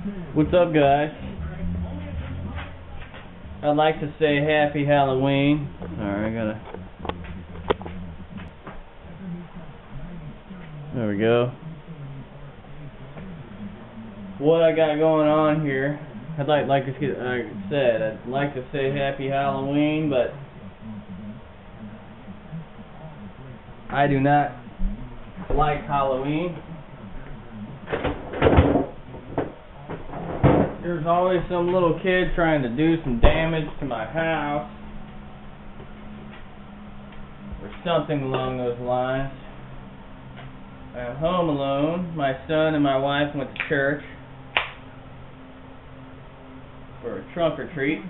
What's up, guys? I'd like to say Happy Halloween. Alright, there we go. What I got going on here, I'd like to say Happy Halloween, but I do not like Halloween. There's always some little kid trying to do some damage to my house or something along those lines. I'm home alone. My son and my wife went to church for a trunk or treat.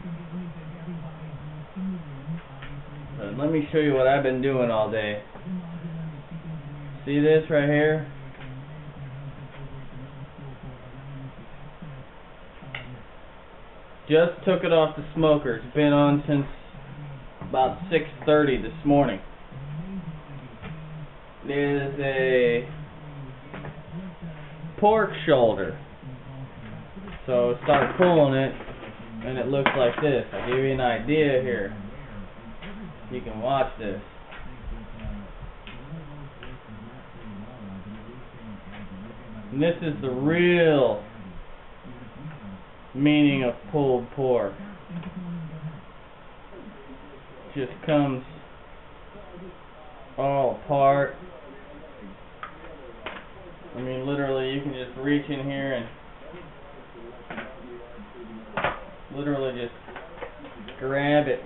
Let me show you what I've been doing all day. See this right here? Just took it off the smoker. It's been on since about 6:30 this morning. It is a pork shoulder. So I started pulling it, and it looks like this. I'll give you an idea here. You can watch this. And this is the real meaning of pulled pork. Just comes all apart. I mean, literally, you can just reach in here and literally just grab it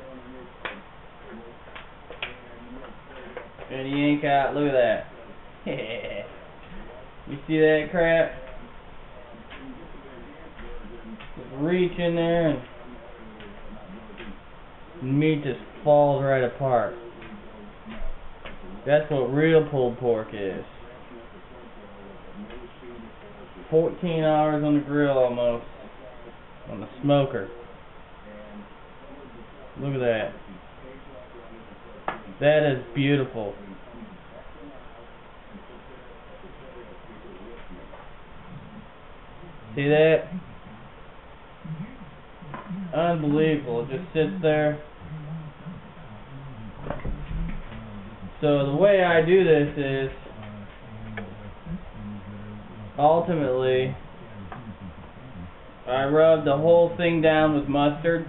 and yank out. Look at that. You see that crap? Just reach in there and meat just falls right apart. That's what real pulled pork is. 14 hours on the grill almost, on the smoker. Look at that. That is beautiful. See that? Unbelievable. It just sits there. So the way I do this is, ultimately, I rub the whole thing down with mustard.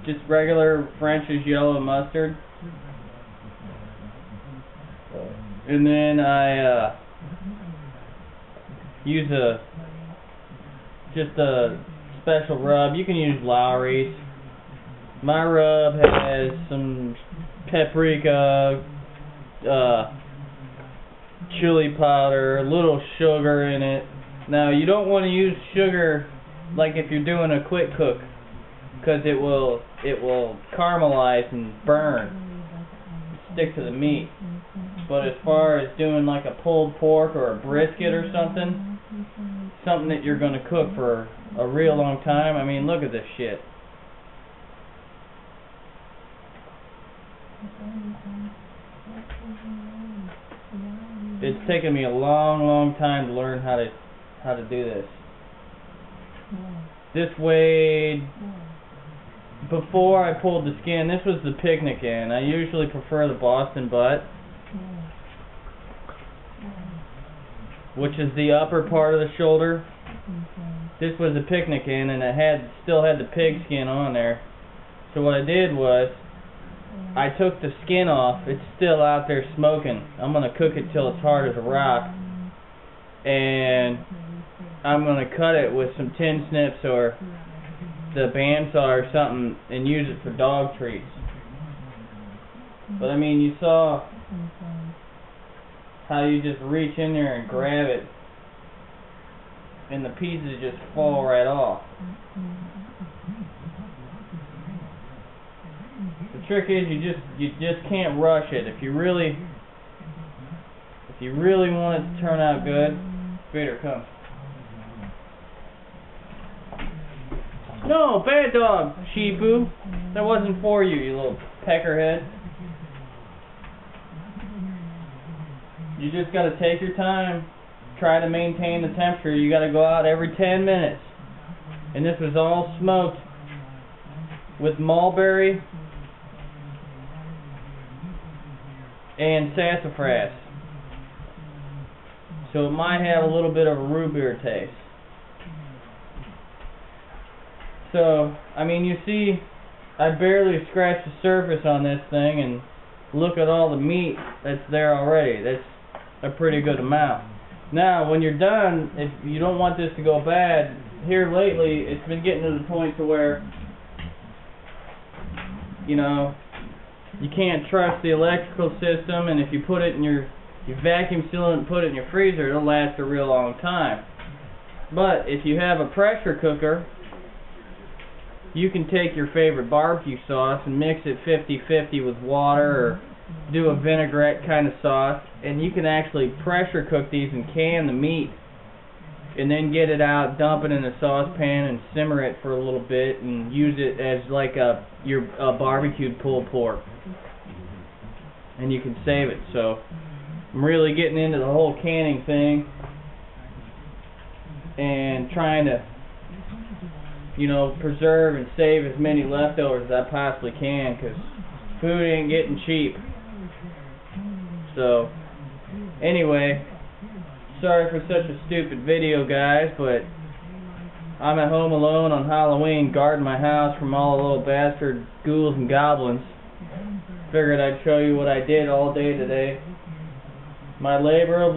Just regular French's yellow mustard. And then I use just a special rub. You can use Lawry's. My rub has some paprika, chili powder, a little sugar in it. Now you don't want to use sugar like if you're doing a quick cook, because it will caramelize and burn, stick to the meat. But as far as doing like a pulled pork or a brisket or something that you're going to cook for a real long time, I mean, look at this shit. It's taken me a long time to learn how to do this. This weighed, before I pulled the skin, this was the picnic end. I usually prefer the Boston butt, which is the upper part of the shoulder. This was a picnic end, and it still had the pig skin on there. So what I did was, I took the skin off. It's still out there smoking. I'm going to cook it till it's hard as a rock. And I'm going to cut it with some tin snips or the bandsaw or something and use it for dog treats. But I mean, you saw how you just reach in there and grab it and the pieces just fall right off. The trick is you just can't rush it. If you really want it to turn out good, Vader, come. No, bad dog, Sheepoo. That wasn't for you, you little peckerhead. You just gotta take your time, try to maintain the temperature, you got to go out every 10 minutes. And this was all smoked with mulberry and sassafras. So it might have a little bit of a root beer taste. So, I mean, you see, I barely scratched the surface on this thing, and look at all the meat that's there already. That's a pretty good amount. Now, when you're done, if you don't want this to go bad, here lately, it's been getting to the point to where, you know, you can't trust the electrical system, and if you put it in you vacuum seal it and put it in your freezer, it'll last a real long time. But if you have a pressure cooker, you can take your favorite barbecue sauce and mix it 50-50 with water, or do a vinaigrette kind of sauce, and you can actually pressure cook these and can the meat, and then get it out, dump it in a saucepan, and simmer it for a little bit, and use it as like your barbecued pulled pork, and you can save it. So I'm really getting into the whole canning thing and trying to, you know, preserve and save as many leftovers as I possibly can, because food ain't getting cheap. So anyway, sorry for such a stupid video, guys, but I'm at home alone on Halloween, guarding my house from all the little bastard ghouls and goblins. Figured I'd show you what I did all day today. My labor of